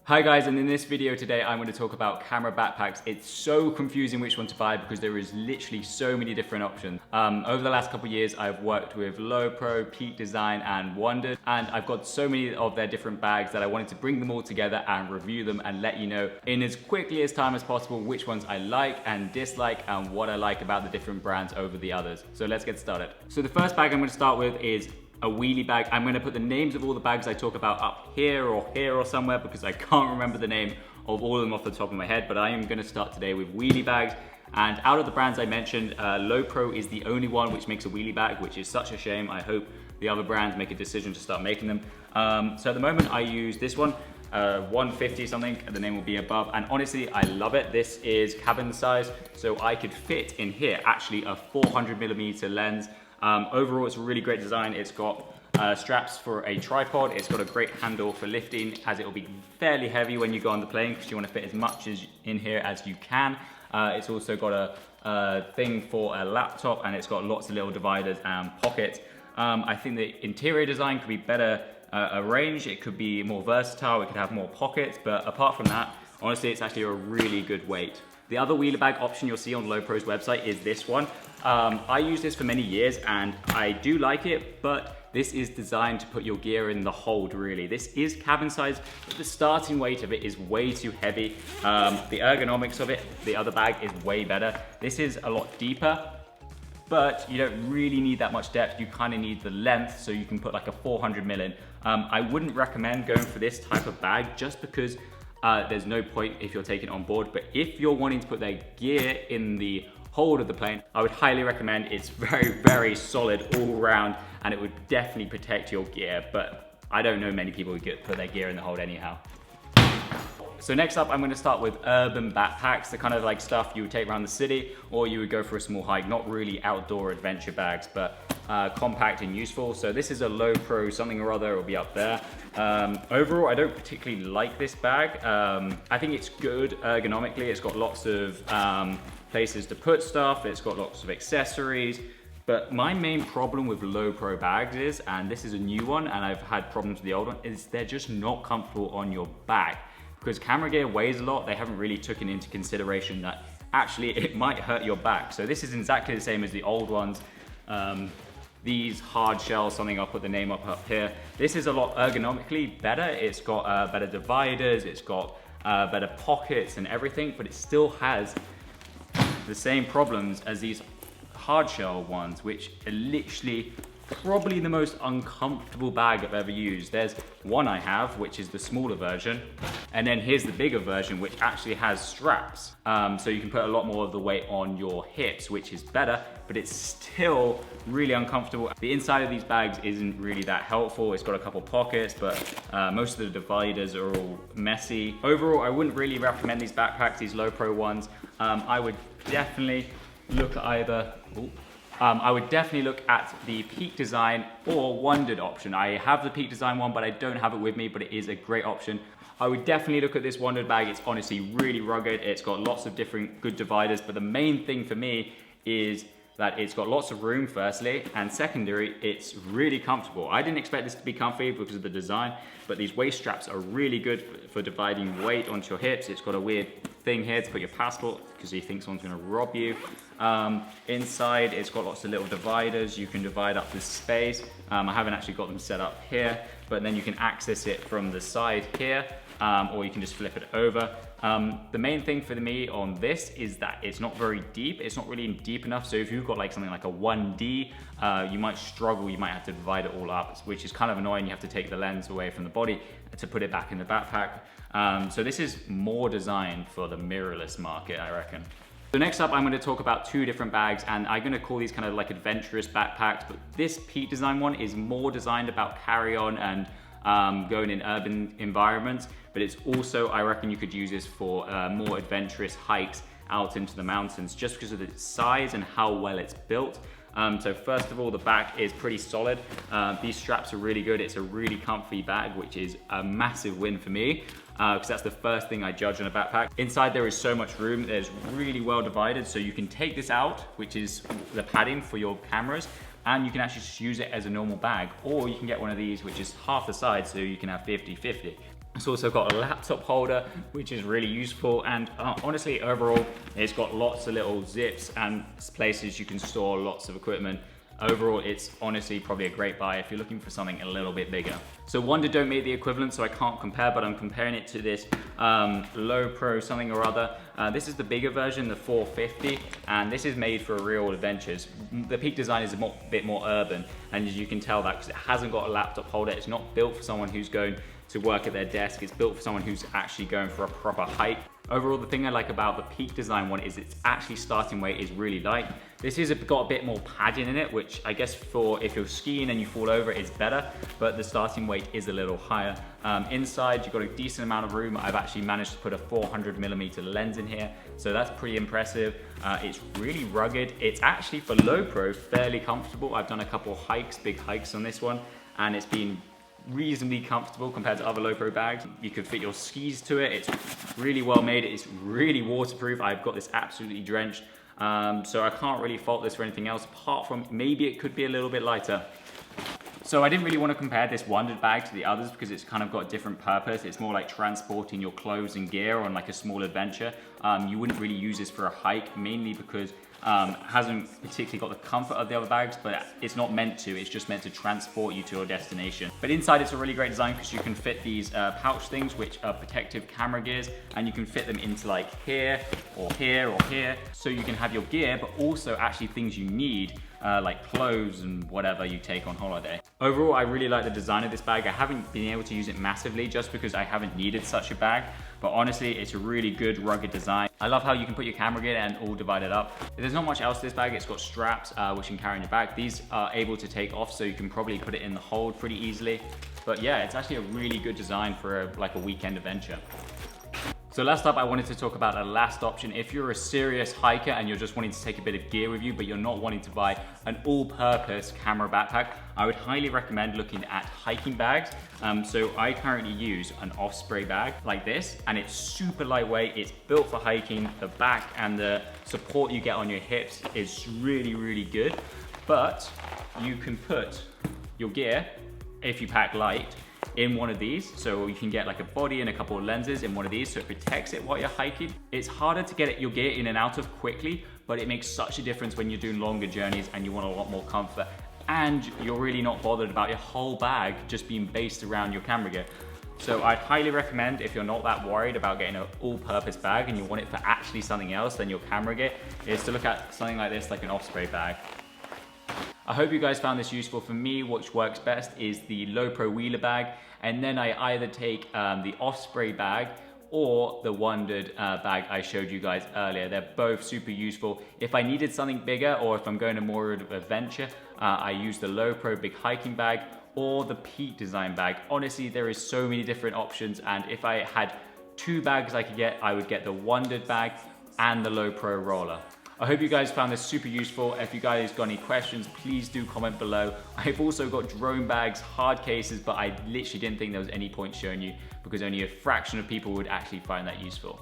Hi guys, and in this video today I'm going to talk about camera backpacks. It's so confusing which one to buy because there is literally so many different options. Over the last couple of years I've worked with Lowepro, Peak Design and Wandrd, and I've got so many of their different bags that I wanted to bring them all together and review them and let you know in as quickly as time as possible which ones I like and dislike and what I like about the different brands over the others. So let's get started. So the first bag I'm going to start with is a wheelie bag. I'm going to put the names of all the bags I talk about up here or somewhere because I can't remember the name of all of them off the top of my head, but I am going to start today with wheelie bags. And out of the brands I mentioned, Lowepro is the only one which makes a wheelie bag, which is such a shame. I hope the other brands make a decision to start making them. So at the moment I use this one, 150 something, the name will be above, and honestly I love it. This is cabin size, so I could fit in here actually a 400mm lens. Overall, it's a really great design. It's got straps for a tripod. It's got a great handle for lifting, as it will be fairly heavy when you go on the plane because you want to fit as much in here as you can. It's also got a thing for a laptop, and it's got lots of little dividers and pockets. I think the interior design could be better arranged. It could be more versatile. It could have more pockets, but apart from that, honestly, it's actually a really good weight. The other wheelie bag option you'll see on Lowepro's website is this one. I used this for many years and I do like it, but this is designed to put your gear in the hold really. This is cabin size, but the starting weight of it is way too heavy. The ergonomics of it, the other bag is way better. This is a lot deeper, but you don't really need that much depth. You kind of need the length, so you can put like a 400mm in. I wouldn't recommend going for this type of bag just because there's no point if you're taking it on board, but if you're wanting to put their gear in the hold of the plane, I would highly recommend. It's very, very solid all around, and it would definitely protect your gear, but I don't know many people who put their gear in the hold anyhow. So next up, I'm going to start with urban backpacks, the kind of like stuff you would take around the city, or you would go for a small hike, not really outdoor adventure bags, but compact and useful. So this is a Lowepro something or other, it will be up there. Overall, I don't particularly like this bag. I think it's good ergonomically. It's got lots of places to put stuff. It's got lots of accessories. But my main problem with Lowepro bags is, and this is a new one, and I've had problems with the old one, is they're just not comfortable on your back. Because camera gear weighs a lot, they haven't really taken into consideration that actually it might hurt your back. So this is exactly the same as the old ones. These hard shells, something, I'll put the name up here. This is a lot ergonomically better. It's got better dividers, it's got better pockets and everything, but it still has the same problems as these hard shell ones, which are literally probably the most uncomfortable bag I've ever used. There's one I have, which is the smaller version, and then here's the bigger version, which actually has straps. So you can put a lot more of the weight on your hips, which is better, but it's still really uncomfortable. The inside of these bags isn't really that helpful. It's got a couple pockets, but most of the dividers are all messy. Overall, I wouldn't really recommend these backpacks, these Lowepro ones. I would definitely look at either, I would definitely look at the Peak Design or Wandrd option. I have the Peak Design one, but I don't have it with me, but it is a great option. I would definitely look at this Wandrd bag. It's honestly really rugged. It's got lots of different good dividers, but the main thing for me is that it's got lots of room, firstly, and secondary, it's really comfortable. I didn't expect this to be comfy because of the design, but these waist straps are really good for dividing weight onto your hips. It's got a weird thing here to put your passport because you think someone's gonna rob you. Inside, it's got lots of little dividers. You can divide up the space. I haven't actually got them set up here, but then you can access it from the side here, or you can just flip it over. The main thing for me on this is that it's not very deep. It's not really deep enough. So if you've got like something like a 1D, you might struggle. You might have to divide it all up, which is kind of annoying. You have to take the lens away from the body to put it back in the backpack. So this is more designed for the mirrorless market, I reckon. So next up, I'm going to talk about two different bags, and I'm going to call these kind of like adventurous backpacks, but this Peak Design one is more designed about carry-on and going in urban environments, but it's also, I reckon you could use this for more adventurous hikes out into the mountains just because of its size and how well it's built. So first of all, the back is pretty solid. These straps are really good. It's a really comfy bag, which is a massive win for me because that's the first thing I judge on a backpack. Inside there is so much room. There's really well divided, so you can take this out, which is the padding for your cameras, and you can actually just use it as a normal bag, or you can get one of these which is half the size, so you can have 50-50. It's also got a laptop holder, which is really useful, and honestly, overall, it's got lots of little zips and places you can store lots of equipment. Overall, it's honestly probably a great buy if you're looking for something a little bit bigger. So Wandrd don't make the equivalent, so I can't compare, but I'm comparing it to this Lowepro something or other. This is the bigger version, the 450, and this is made for real adventures. The Peak design is a bit more urban, and as you can tell that because it hasn't got a laptop holder. It's not built for someone who's going to work at their desk. It's built for someone who's actually going for a proper hike. Overall, the thing I like about the Peak design one is its actually starting weight is really light. This has got a bit more padding in it, which I guess for if you're skiing and you fall over, it's better, but the starting weight is a little higher. Inside, you've got a decent amount of room. I've actually managed to put a 400mm lens in here, so that's pretty impressive. It's really rugged. It's actually, for Lowepro, fairly comfortable. I've done a couple hikes, big hikes on this one, and it's been reasonably comfortable compared to other Lowepro bags. You could fit your skis to it. It's really well made. It's really waterproof. I've got this absolutely drenched. So I can't really fault this for anything else, apart from maybe it could be a little bit lighter. So I didn't really want to compare this Wandrd bag to the others because it's kind of got a different purpose. It's more like transporting your clothes and gear on like a small adventure. You wouldn't really use this for a hike, mainly because it hasn't particularly got the comfort of the other bags, but it's not meant to. It's just meant to transport you to your destination. But inside it's a really great design because you can fit these pouch things, which are protective camera gears, and you can fit them into like here or here or here. So you can have your gear, but also actually things you need, like clothes and whatever you take on holiday. Overall, I really like the design of this bag. I haven't been able to use it massively just because I haven't needed such a bag, but honestly, it's a really good rugged design. I love how you can put your camera gear and all divided up. There's not much else to this bag. It's got straps which you can carry on your back. These are able to take off, so you can probably put it in the hold pretty easily. But yeah, it's actually a really good design for like a weekend adventure. So last up, I wanted to talk about a last option. If you're a serious hiker and you're just wanting to take a bit of gear with you, but you're not wanting to buy an all-purpose camera backpack, I would highly recommend looking at hiking bags. So I currently use an Osprey bag like this, and it's super lightweight. It's built for hiking. The back and the support you get on your hips is really, really good. But you can put your gear, if you pack light, in one of these, so you can get like a body and a couple of lenses in one of these, so it protects it while you're hiking. It's harder to get your gear in and out of quickly, but it makes such a difference when you're doing longer journeys and you want a lot more comfort, and you're really not bothered about your whole bag just being based around your camera gear. So I'd highly recommend, if you're not that worried about getting an all-purpose bag and you want it for actually something else than your camera gear, is to look at something like this, like an Osprey bag. I hope you guys found this useful. For me, which works best is the Lowepro wheeler bag, and then I either take the Osprey bag or the Wandrd bag I showed you guys earlier. They're both super useful. If I needed something bigger, or if I'm going on more of an adventure, I use the Lowepro big hiking bag or the Peak design bag. Honestly, there is so many different options, and if I had two bags I could get, I would get the Wandrd bag and the Lowepro roller. I hope you guys found this super useful. If you guys got any questions, please do comment below. I've also got drone bags, hard cases, but I literally didn't think there was any point showing you because only a fraction of people would actually find that useful.